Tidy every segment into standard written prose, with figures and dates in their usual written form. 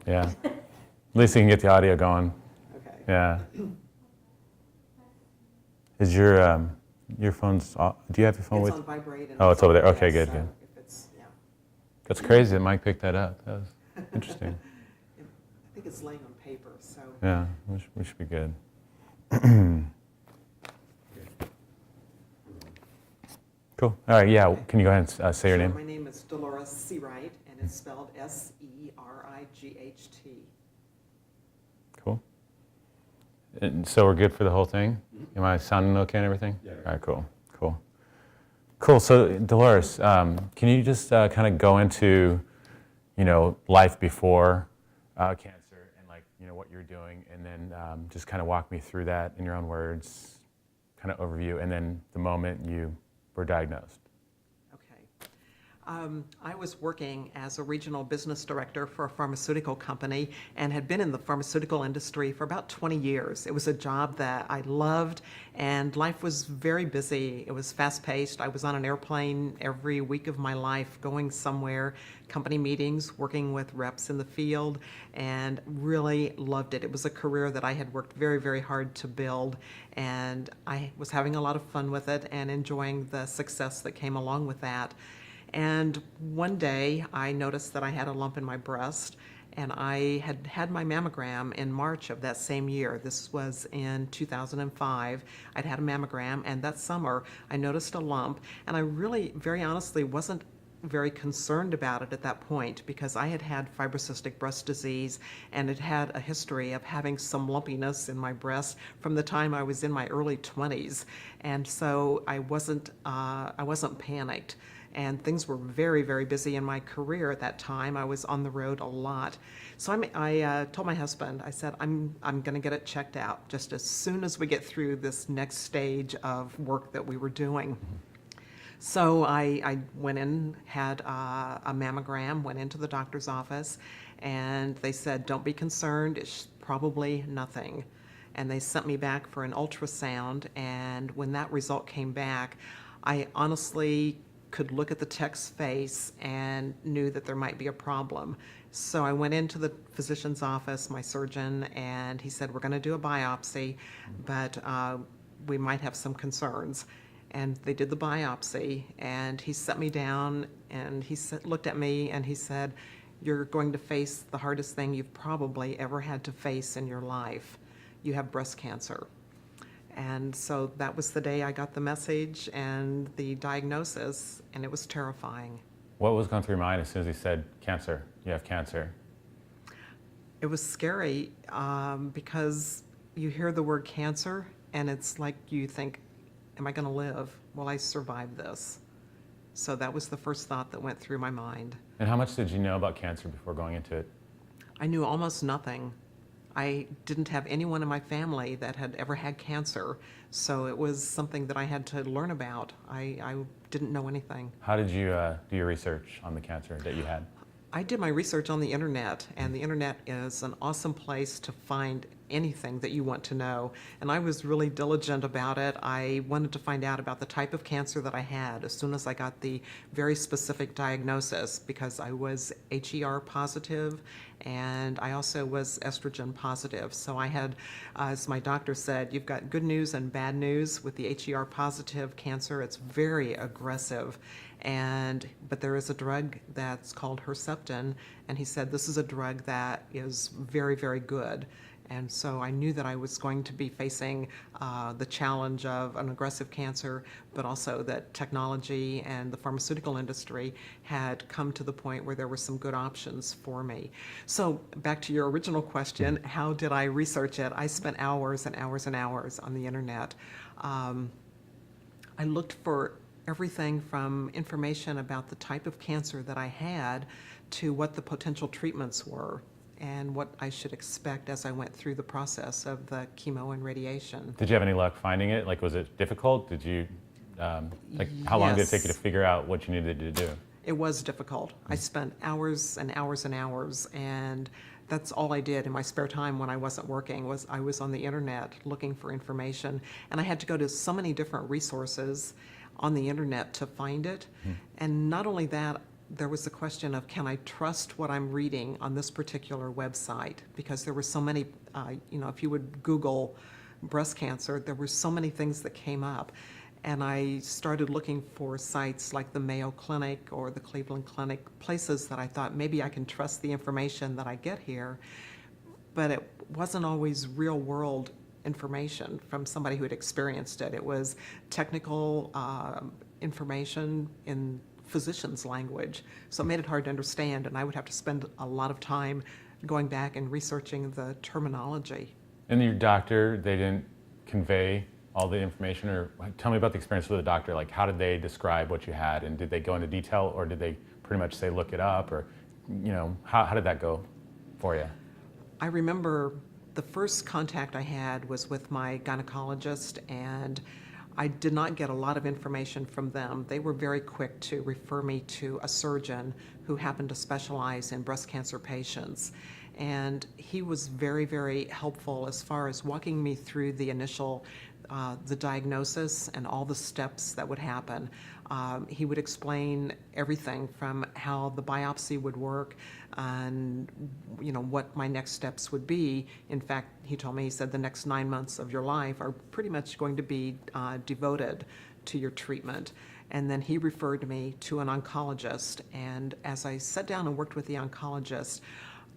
Yeah. At least you can get the audio going. Okay. Yeah. Is your phone's off? Do you have your phone It's with? on vibrate. And Oh, it's over there. Okay, yes, good, good. If it's, yeah. That's crazy that Mike picked that up. That was interesting. I think it's laying on paper, so. Yeah, we should be good. Cool. All right, yeah, can you go ahead and say your Sure. name? My name is Dolores Seawright, and it's spelled Seright. Cool. And so we're good for the whole thing? Am I sounding okay and everything? Yeah. All right, cool, cool. Cool, so Dolores, can you just kind of go into, life before cancer and what you're doing, and then just kind of walk me through that in your own words, kind of overview, and then the moment you were diagnosed. Okay. I was working as a regional business director for a pharmaceutical company and had been in the pharmaceutical industry for about 20 years. It was a job that I loved, and life was very busy. It was fast-paced. I was on an airplane every week of my life, going somewhere, company meetings, working with reps in the field, and really loved it. It was a career that I had worked very, very hard to build, and I was having a lot of fun with it and enjoying the success that came along with that. And one day I noticed that I had a lump in my breast, and I had had my mammogram in March of that same year. This was in 2005. I'd had a mammogram, and that summer I noticed a lump, and I really, very honestly, wasn't very concerned about it at that point because I had had fibrocystic breast disease and had had a history of having some lumpiness in my breast from the time I was in my early 20s. And so I wasn't panicked. And things were very, very busy in my career at that time. I was on the road a lot. So I told my husband, I said, I'm going to get it checked out just as soon as we get through this next stage of work that we were doing. So I went in, had a mammogram, went into the doctor's office, and they said, don't be concerned, it's probably nothing. And they sent me back for an ultrasound, and when that result came back, I honestly could look at the tech's face and knew that there might be a problem. So I went into the physician's office, my surgeon, and he said, we're going to do a biopsy, but we might have some concerns. And they did the biopsy, and he set me down, and he looked at me, and he said, you're going to face the hardest thing you've probably ever had to face in your life. You have breast cancer. And so that was the day I got the message and the diagnosis, and it was terrifying. What was going through your mind as soon as he said, cancer, you have cancer? It was scary because you hear the word cancer, and it's like you think, am I going to live? Will I survive this? So that was the first thought that went through my mind. And how much did you know about cancer before going into it? I knew almost nothing. I didn't have anyone in my family that had ever had cancer, so it was something that I had to learn about. I didn't know anything. How did you do your research on the cancer that you had? I did my research on the internet, and the internet is an awesome place to find anything that you want to know. And I was really diligent about it. I wanted to find out about the type of cancer that I had as soon as I got the very specific diagnosis, because I was HER positive and I also was estrogen positive. So I had, as my doctor said, you've got good news and bad news with the HER positive cancer. It's very aggressive. But there is a drug that's called Herceptin, and he said this is a drug that is very, very good. And so I knew that I was going to be facing the challenge of an aggressive cancer, but also that technology and the pharmaceutical industry had come to the point where there were some good options for me. So back to your original question, how did I research it? I spent hours and hours and hours on the internet. I looked for everything from information about the type of cancer that I had to what the potential treatments were and what I should expect as I went through the process of the chemo and radiation. Did you have any luck finding it? Like, was it difficult? Did you, how long did it take you to figure out what you needed to do? It was difficult. I spent hours and hours and hours, and that's all I did in my spare time when I wasn't working. Was I was on the internet looking for information, and I had to go to so many different resources on the internet to find it. And not only that, there was the question of, can I trust what I'm reading on this particular website? Because there were so many, if you would Google breast cancer, there were so many things that came up. And I started looking for sites like the Mayo Clinic or the Cleveland Clinic, places that I thought maybe I can trust the information that I get here. But it wasn't always real world information from somebody who had experienced it. It was technical information in physician's language. So it made it hard to understand, and I would have to spend a lot of time going back and researching the terminology. And your doctor, they didn't convey all the information, or tell me about the experience with the doctor. Like, how did they describe what you had, and did they go into detail, or did they pretty much say look it up, or how did that go for you? I remember the first contact I had was with my gynecologist, and I did not get a lot of information from them. They were very quick to refer me to a surgeon who happened to specialize in breast cancer patients. And he was very, very helpful as far as walking me through the initial, the diagnosis and all the steps that would happen. He would explain everything from how the biopsy would work and what my next steps would be. In fact, he told me, he said, the next 9 months of your life are pretty much going to be devoted to your treatment. And then he referred me to an oncologist. And as I sat down and worked with the oncologist,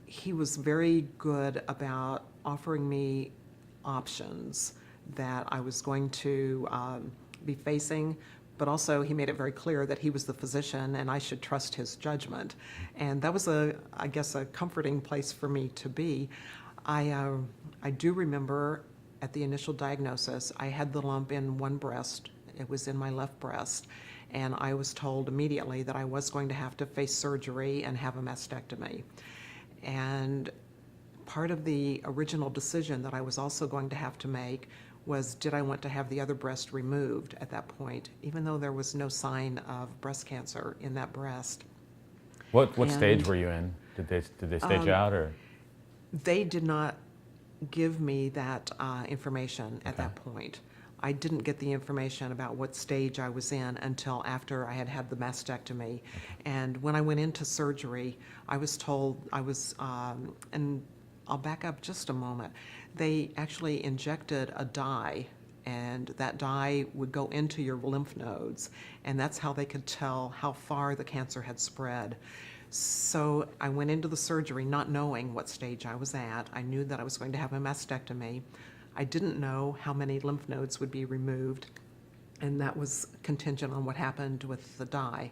he was very good about offering me options that I was going to be facing, but also he made it very clear that he was the physician and I should trust his judgment. And that was I guess a comforting place for me to be. I do remember at the initial diagnosis, I had the lump in one breast. It was in my left breast. And I was told immediately that I was going to have to face surgery and have a mastectomy. And part of the original decision that I was also going to have to make was, did I want to have the other breast removed at that point, even though there was no sign of breast cancer in that breast. What stage were you in? Did they stage you out, or? They did not give me that information at that point. I didn't get the information about what stage I was in until after I had had the mastectomy. And when I went into surgery, I was told I was, and I'll back up just a moment. They actually injected a dye, and that dye would go into your lymph nodes, and that's how they could tell how far the cancer had spread. So I went into the surgery not knowing what stage I was at. I knew that I was going to have a mastectomy. I didn't know how many lymph nodes would be removed, and that was contingent on what happened with the dye.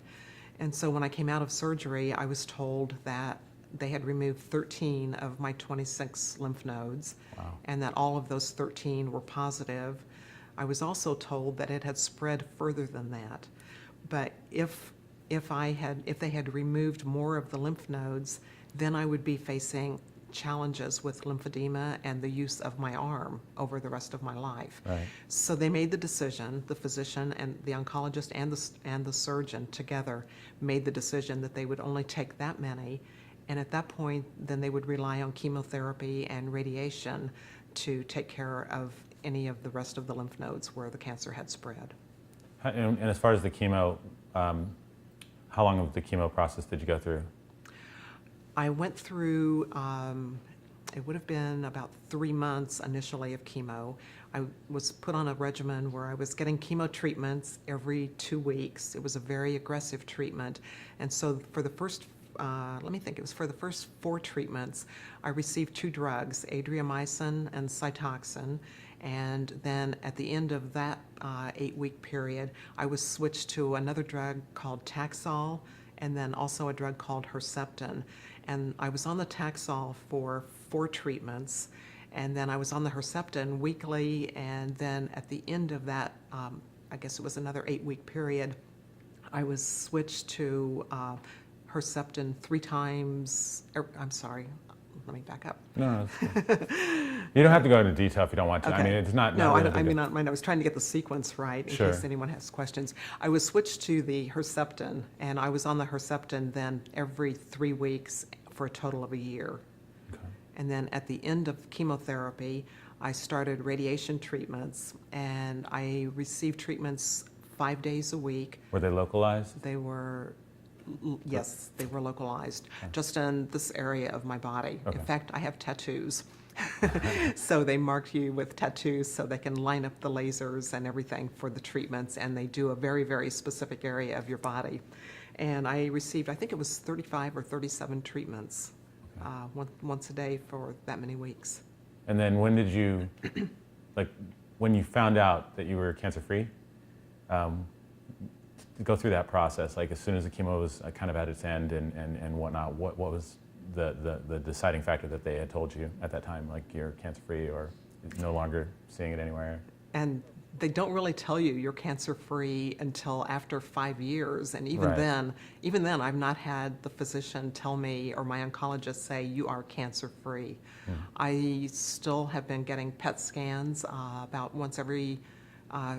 And so when I came out of surgery, I was told that they had removed 13 of my 26 lymph nodes, and that all of those 13 were positive. I was also told that it had spread further than that. But if they had removed more of the lymph nodes, then I would be facing challenges with lymphedema and the use of my arm over the rest of my life. Right. So they made the decision, the physician and the oncologist and the surgeon together made the decision that they would only take that many, and at that point then they would rely on chemotherapy and radiation to take care of any of the rest of the lymph nodes where the cancer had spread. And as far as the chemo, how long of the chemo process did you go through? I went through, it would have been about 3 months initially of chemo. I was put on a regimen where I was getting chemo treatments every 2 weeks. It was a very aggressive treatment. And so for the first, for the first 4 treatments, I received 2 drugs, adriamycin and Cytoxan. And then at the end of that 8-week period, I was switched to another drug called Taxol, and then also a drug called Herceptin. And I was on the Taxol for 4 treatments, and then I was on the Herceptin weekly, and then at the end of that, I guess it was another 8-week period, I was switched to Herceptin 3 times, I'm sorry, let me back up. No, you don't have to go into detail if you don't want to. Okay. I mean, it's not. No, really I mean, I was trying to get the sequence right in Sure. case anyone has questions. I was switched to the Herceptin, and I was on the Herceptin then every 3 weeks for a total of a year. Okay. And then at the end of chemotherapy, I started radiation treatments, and I received treatments 5 days a week. Were they localized? They were Yes, they were localized, just in this area of my body. Okay. In fact, I have tattoos. So they marked you with tattoos so they can line up the lasers and everything for the treatments, and they do a very, very specific area of your body. And I received, I think it was 35 or 37 treatments, once a day for that many weeks. And then when did you, like, when you found out that you were cancer-free, go through that process, like as soon as the chemo was kind of at its end and whatnot, what was the deciding factor that they had told you at that time, like you're cancer-free or no longer seeing it anywhere? And they don't really tell you you're cancer-free until after 5 years. And even Right. then, I've not had the physician tell me or my oncologist say you are cancer-free. I still have been getting PET scans about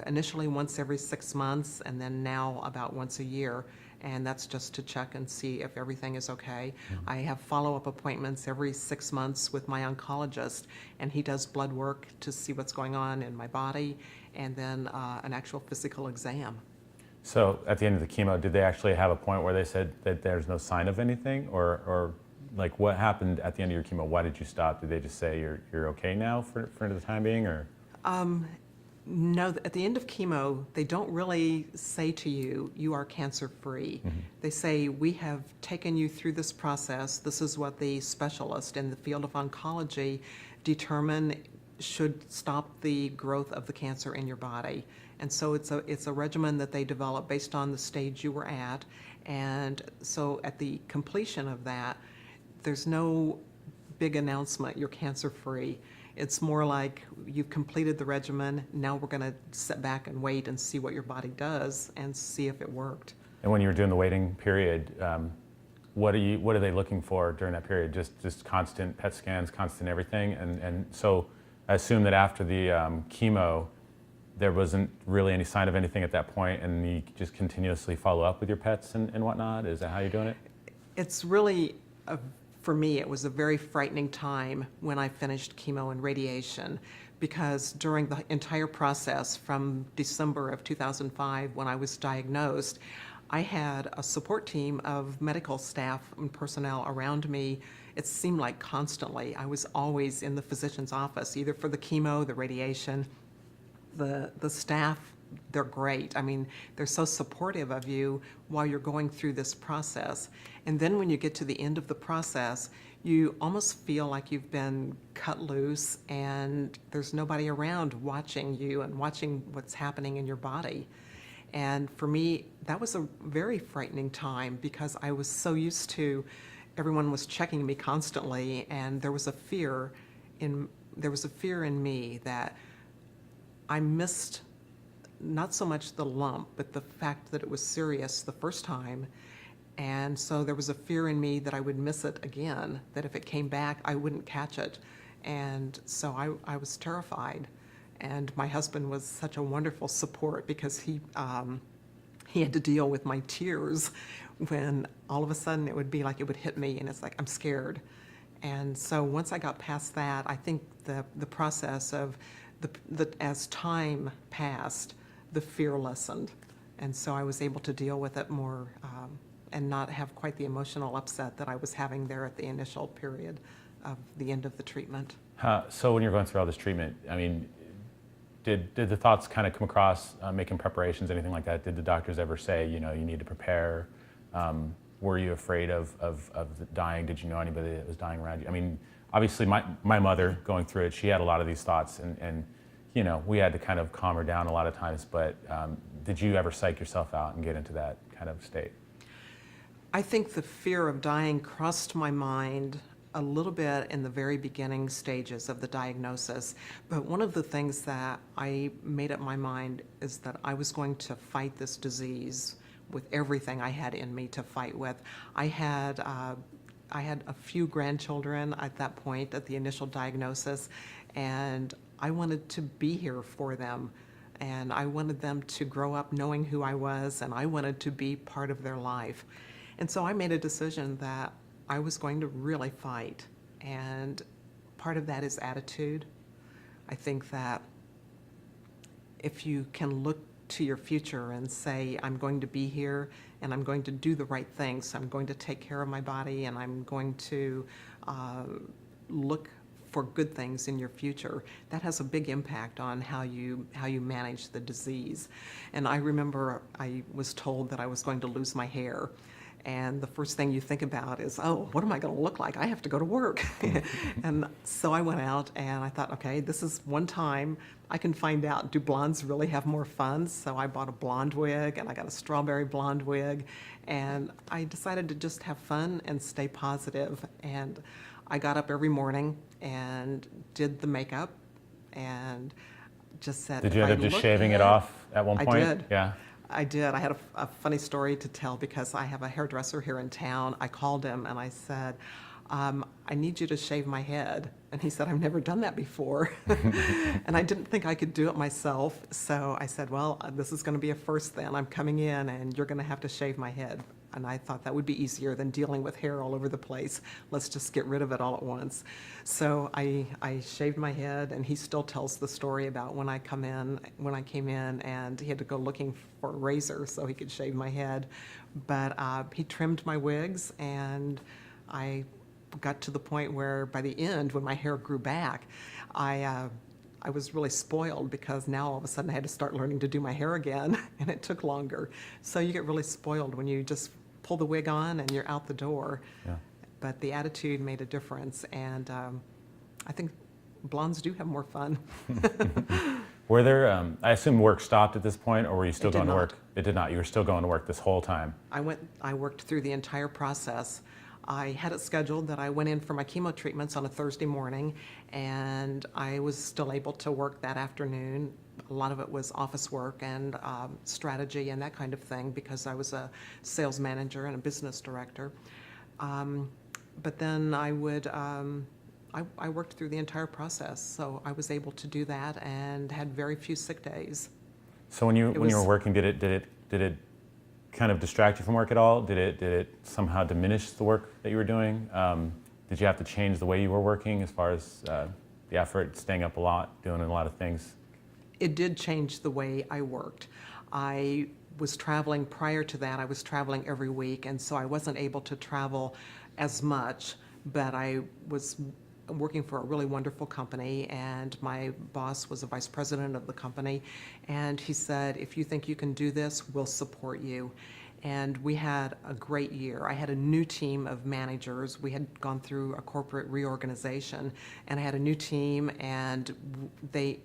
initially once every 6 months, and then now about once a year. And that's just to check and see if everything is okay. I have follow-up appointments every 6 months with my oncologist, and he does blood work to see what's going on in my body, and then an actual physical exam. So at the end of the chemo, did they actually have a point where they said that there's no sign of anything, or like what happened at the end of your chemo? Why did you stop? Did they just say you're okay now for the time being, or? No, at the end of chemo, they don't really say to you, you are cancer-free. They say, we have taken you through this process. This is what the specialist in the field of oncology determine should stop the growth of the cancer in your body. And so it's a regimen that they develop based on the stage you were at. And so at the completion of that, there's no big announcement, you're cancer-free. It's more like you've completed the regimen, now we're going to sit back and wait and see what your body does and see if it worked. And when you were doing the waiting period, what are they looking for during that period? Just constant PET scans, constant everything, and so I assume that after the chemo, there wasn't really any sign of anything at that point, and you just continuously follow up with your PETs and whatnot. Is that how you're doing it? It's really for me, it was a very frightening time when I finished chemo and radiation, because during the entire process from December of 2005, when I was diagnosed, I had a support team of medical staff and personnel around me. It seemed like constantly. I was always in the physician's office, either for the chemo, the radiation. The staff, they're great. I mean, they're so supportive of you while you're going through this process. And then when you get to the end of the process, you almost feel like you've been cut loose and there's nobody around watching you and watching what's happening in your body. And for me, that was a very frightening time because I was so used to everyone was checking me constantly, and there was a fear in me that I missed not so much the lump, but the fact that it was serious the first time. And so there was a fear in me that I would miss it again, that if it came back, I wouldn't catch it. And so I was terrified. And my husband was such a wonderful support because he had to deal with my tears when all of a sudden it would be like it would hit me and it's like, I'm scared. And so once I got past that, I think the process of as time passed, the fear lessened. And so I was able to deal with it more and not have quite the emotional upset that I was having there at the initial period of the end of the treatment. So when you're going through all this treatment, I mean, did the thoughts kind of come across making preparations, anything like that? Did the doctors ever say, you need to prepare? Were you afraid of dying? Did you know anybody that was dying around you? I mean, obviously my mother going through it, she had a lot of these thoughts, and we had to kind of calm her down a lot of times, but did you ever psych yourself out and get into that kind of state? I think the fear of dying crossed my mind a little bit in the very beginning stages of the diagnosis, but one of the things that I made up my mind is that I was going to fight this disease with everything I had in me to fight with. I had a few grandchildren at that point, at the initial diagnosis, and I wanted to be here for them. And I wanted them to grow up knowing who I was, and I wanted to be part of their life. And so I made a decision that I was going to really fight. And part of that is attitude. I think that if you can look to your future and say, I'm going to be here and I'm going to do the right things. I'm going to take care of my body and I'm going to look for good things in your future. That has a big impact on how you manage the disease. And I remember I was told that I was going to lose my hair. And the first thing you think about is, oh, what am I going to look like? I have to go to work. And so I went out and I thought, okay, this is one time I can find out, do blondes really have more fun? So I bought a blonde wig and I got a strawberry blonde wig. And I decided to just have fun and stay positive. And I got up every morning and did the makeup and just said, Did you end up just shaving it off at one point? I did. Yeah. I did. I had a funny story to tell because I have a hairdresser here in town. I called him and I said, I need you to shave my head. And he said, I've never done that before. And I didn't think I could do it myself. So I said, well, this is going to be a first then. I'm coming in and you're going to have to shave my head. And I thought that would be easier than dealing with hair all over the place. Let's just get rid of it all at once. So I shaved my head, and he still tells the story about when I came in, and he had to go looking for a razor so he could shave my head. But he trimmed my wigs, and I got to the point where by the end, when my hair grew back, I was really spoiled because now all of a sudden I had to start learning to do my hair again, and it took longer. So you get really spoiled when you just pull the wig on and you're out the door. Yeah. But the attitude made a difference, and I think blondes do have more fun. Were there, I assume work stopped at this point, or were you still It did going to not. work? It did not. You were still going to work this whole time. I worked through the entire process. I had it scheduled that I went in for my chemo treatments on a Thursday morning, and I was still able to work that afternoon. A lot of it was office work and strategy and that kind of thing because I was a sales manager and a business director. But then I worked through the entire process, so I was able to do that and had very few sick days. So when you were working, did it kind of distract you from work at all? Did it somehow diminish the work that you were doing? Did you have to change the way you were working as far as the effort, staying up a lot, doing a lot of things? It did change the way I worked. I was traveling prior to that. I was traveling every week, and so I wasn't able to travel as much, but I was working for a really wonderful company, and my boss was a vice president of the company, and he said, if you think you can do this, we'll support you. And we had a great year. I had a new team of managers. We had gone through a corporate reorganization, and I had a new team, and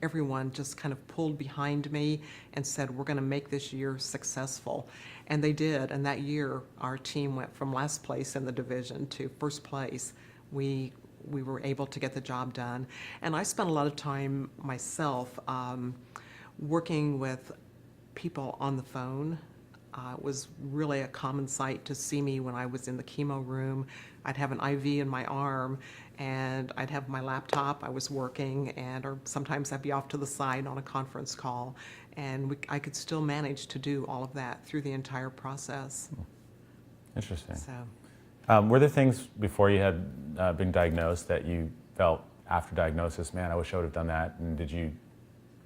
everyone just kind of pulled behind me and said, we're going to make this year successful. And they did, and that year our team went from last place in the division to first place. We were able to get the job done. And I spent a lot of time myself working with people on the phone. It was really a common sight to see me when I was in the chemo room. I'd have an IV in my arm, and I'd have my laptop. I was working, or sometimes I'd be off to the side on a conference call. And I could still manage to do all of that through the entire process. Interesting. So. Were there things before you had been diagnosed that you felt after diagnosis, man, I wish I would have done that? And did you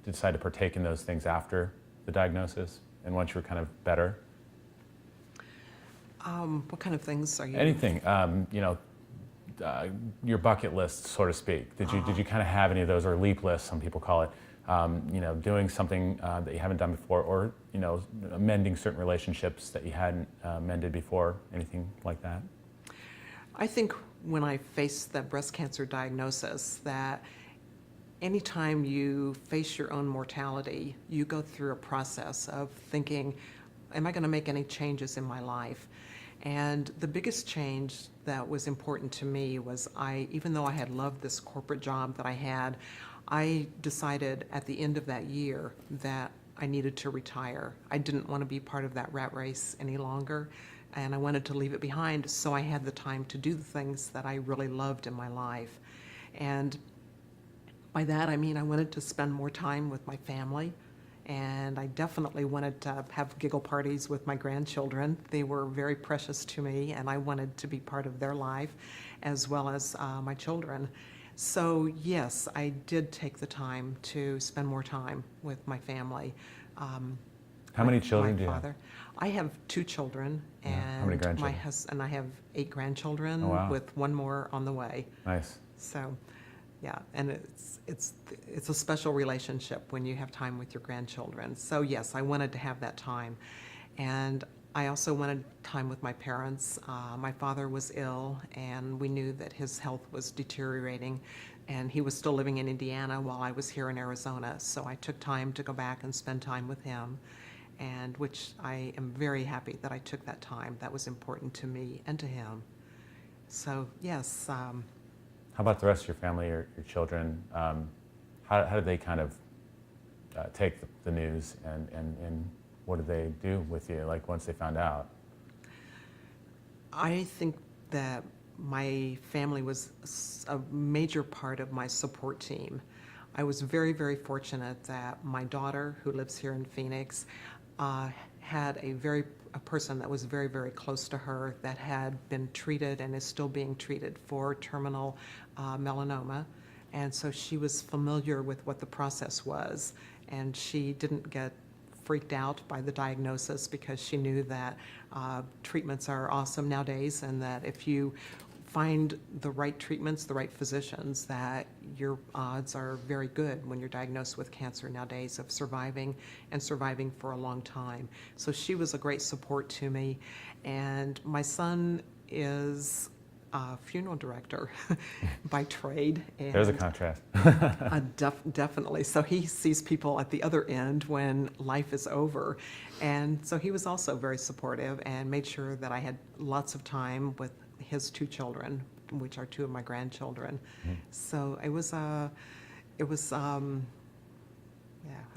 decide to partake in those things after the diagnosis and once you were kind of better? What kind of things are you? Anything, your bucket list, so to speak. Did you kind of have any of those, or leap lists, some people call it, doing something that you haven't done before, or mending certain relationships that you hadn't mended before, anything like that? I think when I faced that breast cancer diagnosis, that anytime you face your own mortality, you go through a process of thinking, am I going to make any changes in my life? And the biggest change that was important to me was even though I had loved this corporate job that I had, I decided at the end of that year that I needed to retire. I didn't want to be part of that rat race any longer, and I wanted to leave it behind, so I had the time to do the things that I really loved in my life. And by that, I mean I wanted to spend more time with my family, and I definitely wanted to have giggle parties with my grandchildren. They were very precious to me, and I wanted to be part of their life as well as my children. So yes, I did take the time to spend more time with my family. How many children my do you have? father. I have 2 children, Yeah. and How many grandchildren? and I have 8 grandchildren, Oh, wow. with 1 more on the way. Nice. So, yeah, and it's a special relationship when you have time with your grandchildren. So yes, I wanted to have that time, and I also wanted time with my parents. My father was ill, and we knew that his health was deteriorating, and he was still living in Indiana while I was here in Arizona. So I took time to go back and spend time with him, and which I am very happy that I took that time. That was important to me and to him. So yes. How about the rest of your family, your children? How did they kind of take the news, and what did they do with you, like once they found out? I think that my family was a major part of my support team. I was very, very fortunate that my daughter, who lives here in Phoenix, had a person that was very, very close to her that had been treated and is still being treated for terminal melanoma. And so she was familiar with what the process was, and she didn't get freaked out by the diagnosis because she knew that treatments are awesome nowadays, and that if you find the right treatments, the right physicians, that your odds are very good when you're diagnosed with cancer nowadays of surviving, and surviving for a long time. So she was a great support to me. And my son is a funeral director by trade. And There's a contrast. definitely. So he sees people at the other end when life is over. And so he was also very supportive and made sure that I had lots of time with his 2 children, which are 2 of my grandchildren. Mm-hmm. So it was, yeah, I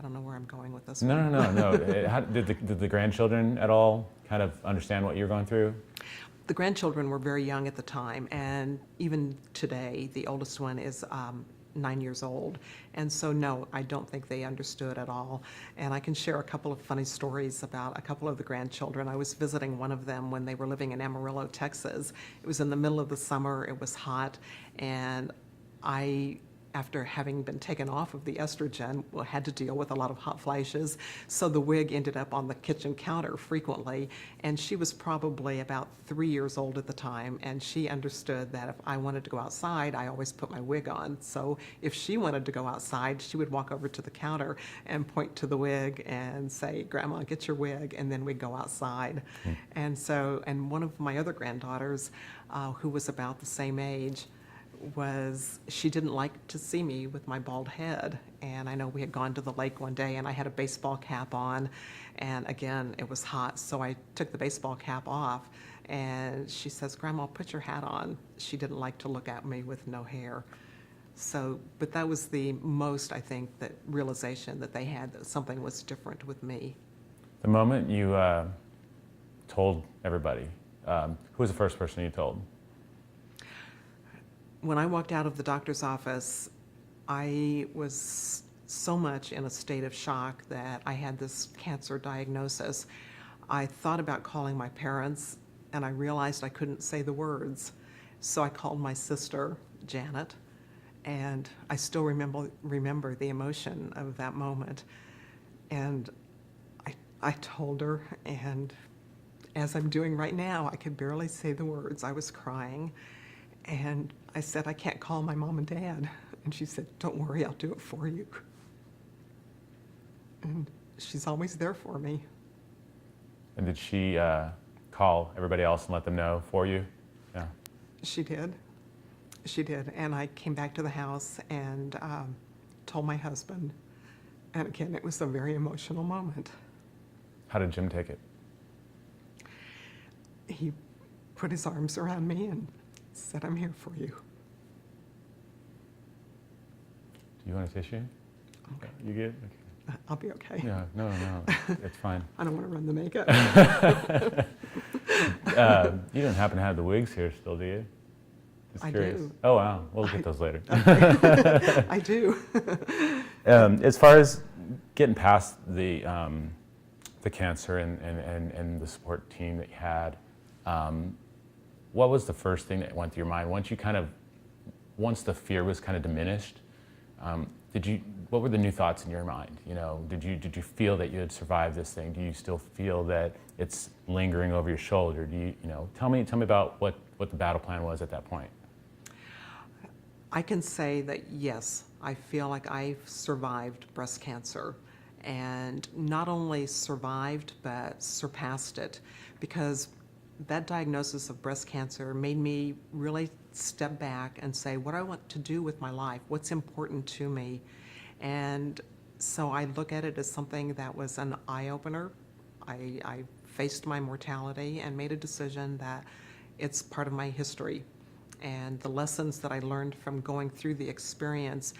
don't know where I'm going with this No, one. no, no, no. Did the grandchildren at all kind of understand what you're going through? The grandchildren were very young at the time, and even today, the oldest one is 9 years old. And so, no, I don't think they understood at all. And I can share a couple of funny stories about a couple of the grandchildren. I was visiting one of them when they were living in Amarillo, Texas. It was in the middle of the summer, it was hot, and after having been taken off of the estrogen, had to deal with a lot of hot flashes. So the wig ended up on the kitchen counter frequently. And she was probably about 3 years old at the time. And she understood that if I wanted to go outside, I always put my wig on. So if she wanted to go outside, she would walk over to the counter and point to the wig and say, "Grandma, get your wig." And then we'd go outside. And one of my other granddaughters, who was about the same age, she didn't like to see me with my bald head. And I know we had gone to the lake one day and I had a baseball cap on, and again, it was hot, so I took the baseball cap off, and she says, "Grandma, put your hat on." She didn't like to look at me with no hair. So, but that was the most, I think, that realization that they had that something was different with me. The moment you told everybody, who was the first person you told? When I walked out of the doctor's office, I was so much in a state of shock that I had this cancer diagnosis. I thought about calling my parents, and I realized I couldn't say the words. So I called my sister, Janet, and I still remember the emotion of that moment. And I told her, and as I'm doing right now, I could barely say the words. I was crying. And I said, "I can't call my mom and dad." And she said, "Don't worry, I'll do it for you." And she's always there for me. And did she call everybody else and let them know for you? Yeah. She did. She did. And I came back to the house and told my husband. And again, it was a very emotional moment. How did Jim take it? He put his arms around me and said, "I'm here for you." Do you want a tissue? Okay. You good? Okay. I'll be okay. Yeah, no, it's fine. I don't want to run the makeup. You don't happen to have the wigs here still, do you? Just I curious. do. Oh, wow. We'll get those later. I do. As far as getting past the cancer and the support team that you had, what was the first thing that went through your mind once the fear was kind of diminished? what were the new thoughts in your mind? Did you feel that you had survived this thing? Do you still feel that it's lingering over your shoulder? Tell me about what the battle plan was at that point. I can say that yes, I feel like I've survived breast cancer, and not only survived, but surpassed it, because that diagnosis of breast cancer made me really step back and say, what do I want to do with my life? What's important to me? And so I look at it as something that was an eye-opener. I faced my mortality and made a decision that it's part of my history. And the lessons that I learned from going through the experience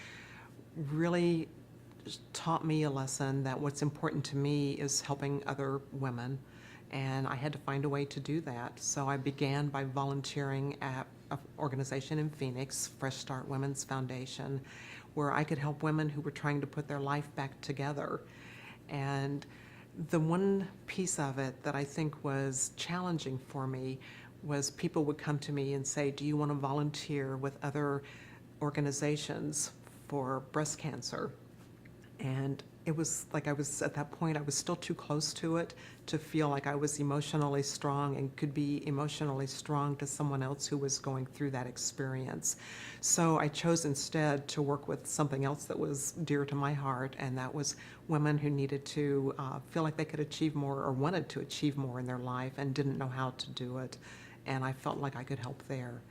really taught me a lesson that what's important to me is helping other women. And I had to find a way to do that. So I began by volunteering at an organization in Phoenix, Fresh Start Women's Foundation, where I could help women who were trying to put their life back together. And the one piece of it that I think was challenging for me was people would come to me and say, do you want to volunteer with other organizations for breast cancer? And it was like I was, at that point, I was still too close to it to feel like I was emotionally strong and could be emotionally strong to someone else who was going through that experience. So I chose instead to work with something else that was dear to my heart, and that was women who needed to feel like they could achieve more or wanted to achieve more in their life and didn't know how to do it. And I felt like I could help there.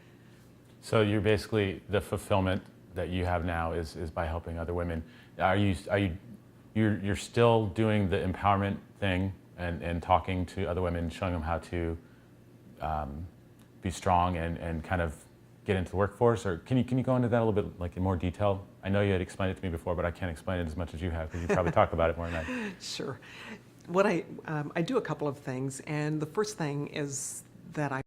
So you're basically, the fulfillment that you have now is by helping other women. You're still doing the empowerment thing and talking to other women, showing them how to be strong and kind of get into the workforce? Or can you go into that a little bit, like in more detail? I know you had explained it to me before, but I can't explain it as much as you have, because you probably talk about it more than I. Sure. What I do a couple of things, and the first thing is that